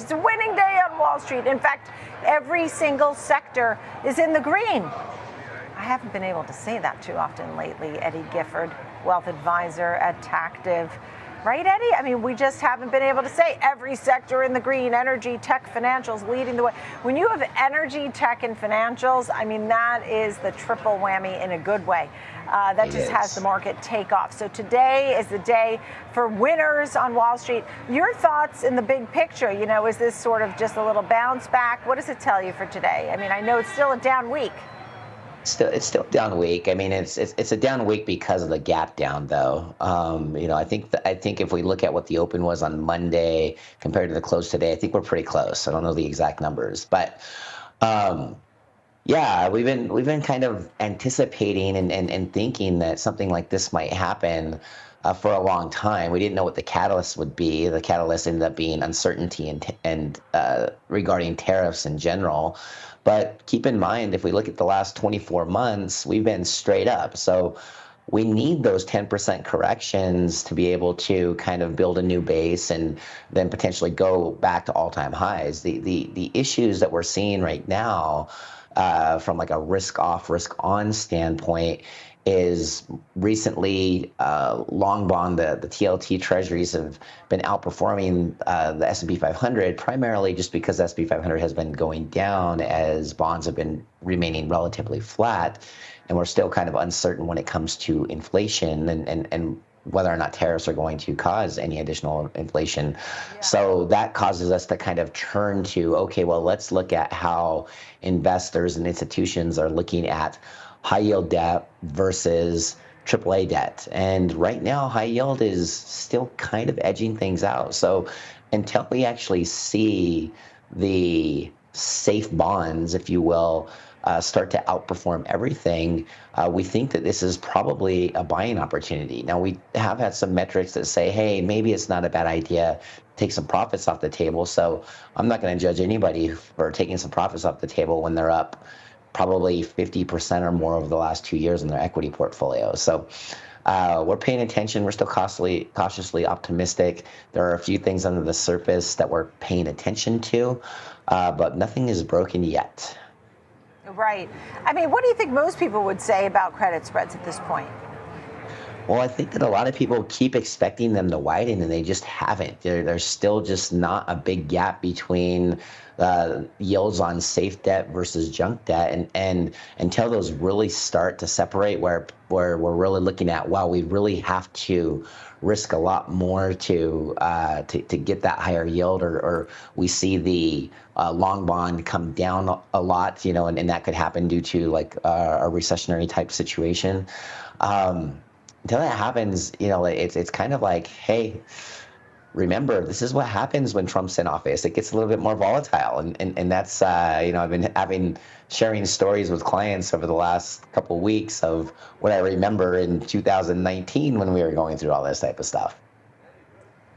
It's a winning day on Wall Street. In fact, every single sector is in the green. I haven't been able to say that too often lately. Eddy Gifford, wealth advisor at Tactive. Right, Eddy? I mean, we just haven't been able to say every sector in the green, energy, tech, financials leading the way. When you have energy, tech, and financials, I mean, that is the triple whammy in a good way. That just has the market take off. So today is the day for winners on Wall Street. Your thoughts in the big picture, you know, is this sort of just a little bounce back? What does it tell you for today? I mean, I know it's still a down week. It's still down week. I mean, it's a down week because of the gap down, though. You know, I think if we look at what the open was on Monday compared to the close today, I think we're pretty close. I don't know the exact numbers, but yeah, we've been kind of anticipating and thinking that something like this might happen for a long time. We didn't know what the catalyst would be. The catalyst ended up being uncertainty and regarding tariffs in general. But keep in mind, if we look at the last 24 months, we've been straight up. So we need those 10% corrections to be able to kind of build a new base and then potentially go back to all-time highs. The issues that we're seeing right now from like a risk off, risk on standpoint is recently long bond, the TLT treasuries have been outperforming the S&P 500 primarily just because the S&P 500 has been going down as bonds have been remaining relatively flat. And we're still kind of uncertain when it comes to inflation and whether or not tariffs are going to cause any additional inflation. Yeah. So that causes us to kind of turn to, okay, well, let's look at how investors and institutions are looking at high yield debt versus AAA debt. And right now, high yield is still kind of edging things out. So until we actually see the safe bonds, if you will, start to outperform everything, we think that this is probably a buying opportunity. Now, we have had some metrics that say, hey, maybe it's not a bad idea to take some profits off the table. So I'm not going to judge anybody for taking some profits off the table when they're up probably 50% or more over the last 2 years in their equity portfolio. So we're paying attention. We're still cautiously optimistic. There are a few things under the surface that we're paying attention to, but nothing is broken yet. Right. I mean, what do you think most people would say about credit spreads at this point? Well, I think that a lot of people keep expecting them to widen, and they just haven't. There's still just not a big gap between yields on safe debt versus junk debt, and until those really start to separate, where we're really looking at, wow, we really have to risk a lot more to get that higher yield, or we see the long bond come down a lot, you know, and that could happen due to like a recessionary type situation. Until that happens, you know, it's kind of like, hey, remember, this is what happens when Trump's in office. It gets a little bit more volatile, and that's you know, I've been sharing stories with clients over the last couple of weeks of what I remember in 2019 when we were going through all this type of stuff.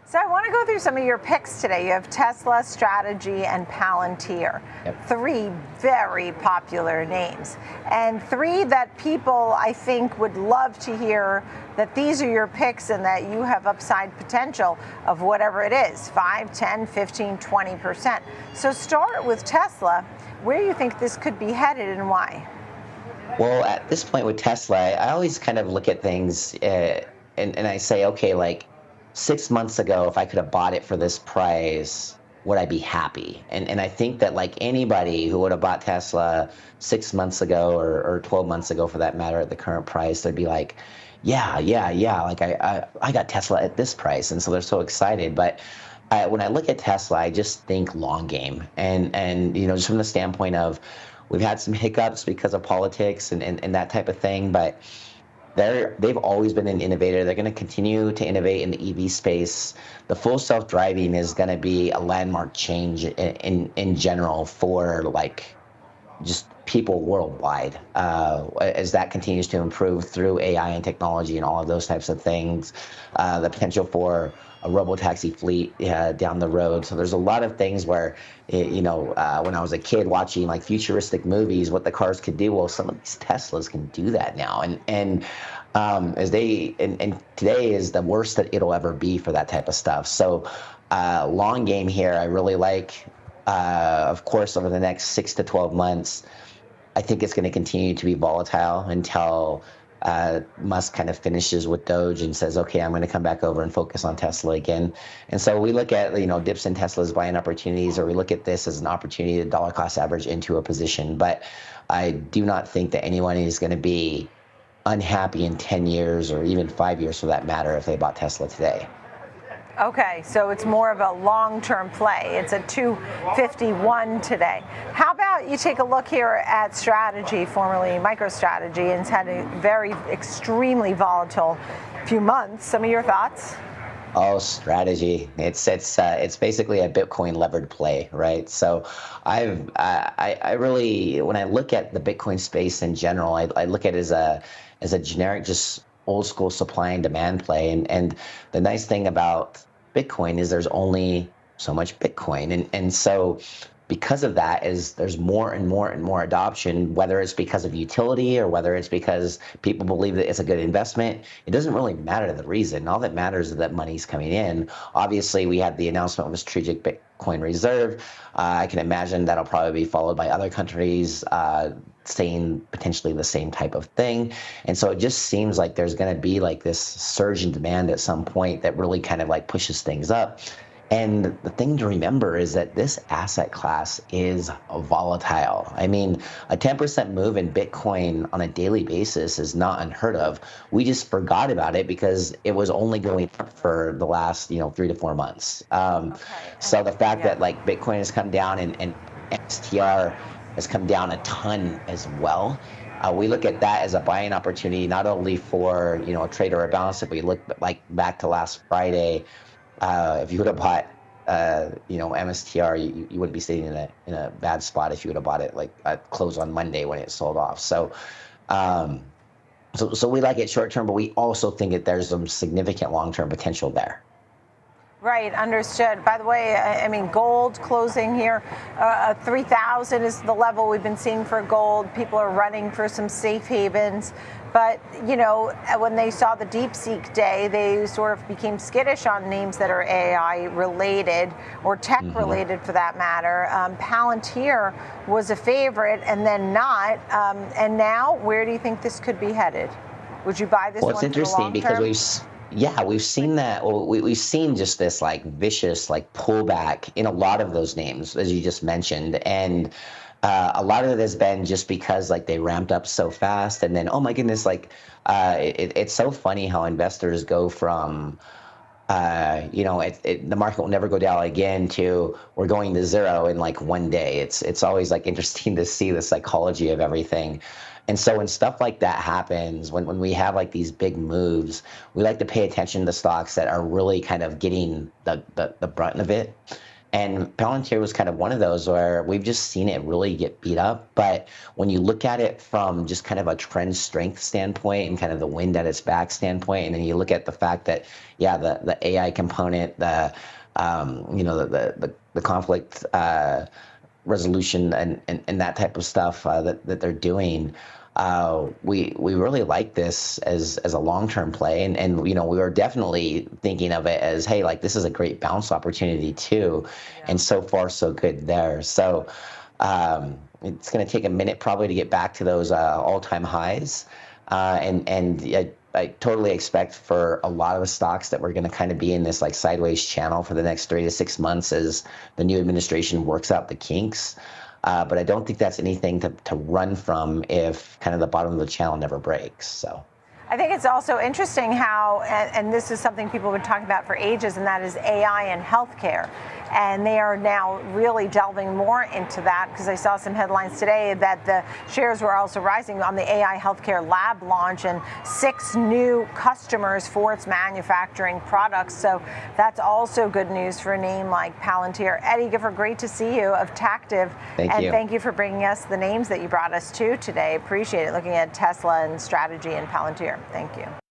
So I want to go through some of your picks today. You have Tesla, Strategy, and Palantir. Yep. 3 very popular names. And 3 that people, I think, would love to hear that these are your picks and that you have upside potential of whatever it is, 5, 10, 15, 20%. So start with Tesla. Where do you think this could be headed and why? Well, at this point with Tesla, I always kind of look at things and I say, okay, like, 6 months ago, if I could have bought it for this price, would I be happy? And I think that like anybody who would have bought Tesla 6 months ago or 12 months ago for that matter at the current price, they'd be like, yeah, like I got Tesla at this price. And so they're so excited. But when I look at Tesla, I just think long game. And you know, just from the standpoint of we've had some hiccups because of politics and that type of thing, but they've always been an innovator. They're going to continue to innovate in the EV space. The full self-driving is going to be a landmark change in general for like just people worldwide as that continues to improve through AI and technology and all of those types of things. The potential for a robotaxi fleet down the road. So there's a lot of things where, you know, when I was a kid watching like futuristic movies, what the cars could do. Well, some of these Teslas can do that now, and today is the worst that it'll ever be for that type of stuff. So long game here, I really like, of course, over the next 6 to 12 months, I think it's going to continue to be volatile until Musk kind of finishes with Doge and says, okay, I'm going to come back over and focus on Tesla again. And so we look at, dips in Tesla's buying opportunities, or we look at this as an opportunity to dollar cost average into a position. But I do not think that anyone is going to be unhappy in 10 years or even 5 years for that matter if they bought Tesla today. Okay, so it's more of a long-term play. It's at 251 today. How about you take a look here at Strategy, formerly MicroStrategy, and it's had a very extremely volatile few months. Some of your thoughts? Oh, Strategy. It's basically a Bitcoin levered play, right? So I really, when I look at the Bitcoin space in general, I look at it as a generic, just old school supply and demand play. And the nice thing about Bitcoin is there's only so much Bitcoin. And so because of that is there's more and more and more adoption, whether it's because of utility or whether it's because people believe that it's a good investment. It doesn't really matter the reason. All that matters is that money's coming in. Obviously, we had the announcement of a strategic Bitcoin reserve. I can imagine that'll probably be followed by other countries saying potentially the same type of thing. And so it just seems like there's going to be like this surge in demand at some point that really kind of like pushes things up. And the thing to remember is that this asset class is volatile. I mean, a 10% move in Bitcoin on a daily basis is not unheard of. We just forgot about it because it was only going up for the last, 3 to 4 months. So the fact that like Bitcoin has come down and MSTR has come down a ton as well. We look at that as a buying opportunity, not only for a trade or a balance. If we look like back to last Friday, if you would have bought, MSTR, you wouldn't be sitting in a bad spot if you would have bought it like at close on Monday when it sold off. So, so we like it short term, but we also think that there's some significant long term potential there. Right, understood. By the way, I mean, gold closing here, 3,000 is the level we've been seeing for gold. People are running for some safe havens. But, when they saw the DeepSeek day, they sort of became skittish on names that are AI related or tech related for that matter. Palantir was a favorite and then not. And now, where do you think this could be headed? Would you buy this one? Well, it's interesting because we've seen that. Well, we've seen just this like vicious like pullback in a lot of those names, as you just mentioned, and a lot of it has been just because like they ramped up so fast, and then oh my goodness, like it's so funny how investors go from the market will never go down again to we're going to zero in like one day. It's always like interesting to see the psychology of everything. And so when stuff like that happens, when we have like these big moves, we like to pay attention to stocks that are really kind of getting the brunt of it. And Palantir was kind of one of those where we've just seen it really get beat up. But when you look at it from just kind of a trend strength standpoint and kind of the wind at its back standpoint, and then you look at the fact that, the AI component, the conflict resolution and that type of stuff that they're doing, we really like this as a long-term play, and we were definitely thinking of it as, hey, like this is a great bounce opportunity too, and so far so good there. So it's going to take a minute probably to get back to those all-time highs, and I totally expect for a lot of the stocks that we're going to kind of be in this like sideways channel for the next 3 to 6 months as the new administration works out the kinks. But I don't think that's anything to run from if kind of the bottom of the channel never breaks. So I think it's also interesting how, and this is something people have been talking about for ages, and that is AI and healthcare. And they are now really delving more into that because I saw some headlines today that the shares were also rising on the AI healthcare lab launch and 6 new customers for its manufacturing products. So that's also good news for a name like Palantir. Eddy Gifford, great to see you of Tactive. Thank you for bringing us the names that you brought us to today. Appreciate it, looking at Tesla and Strategy and Palantir. Thank you.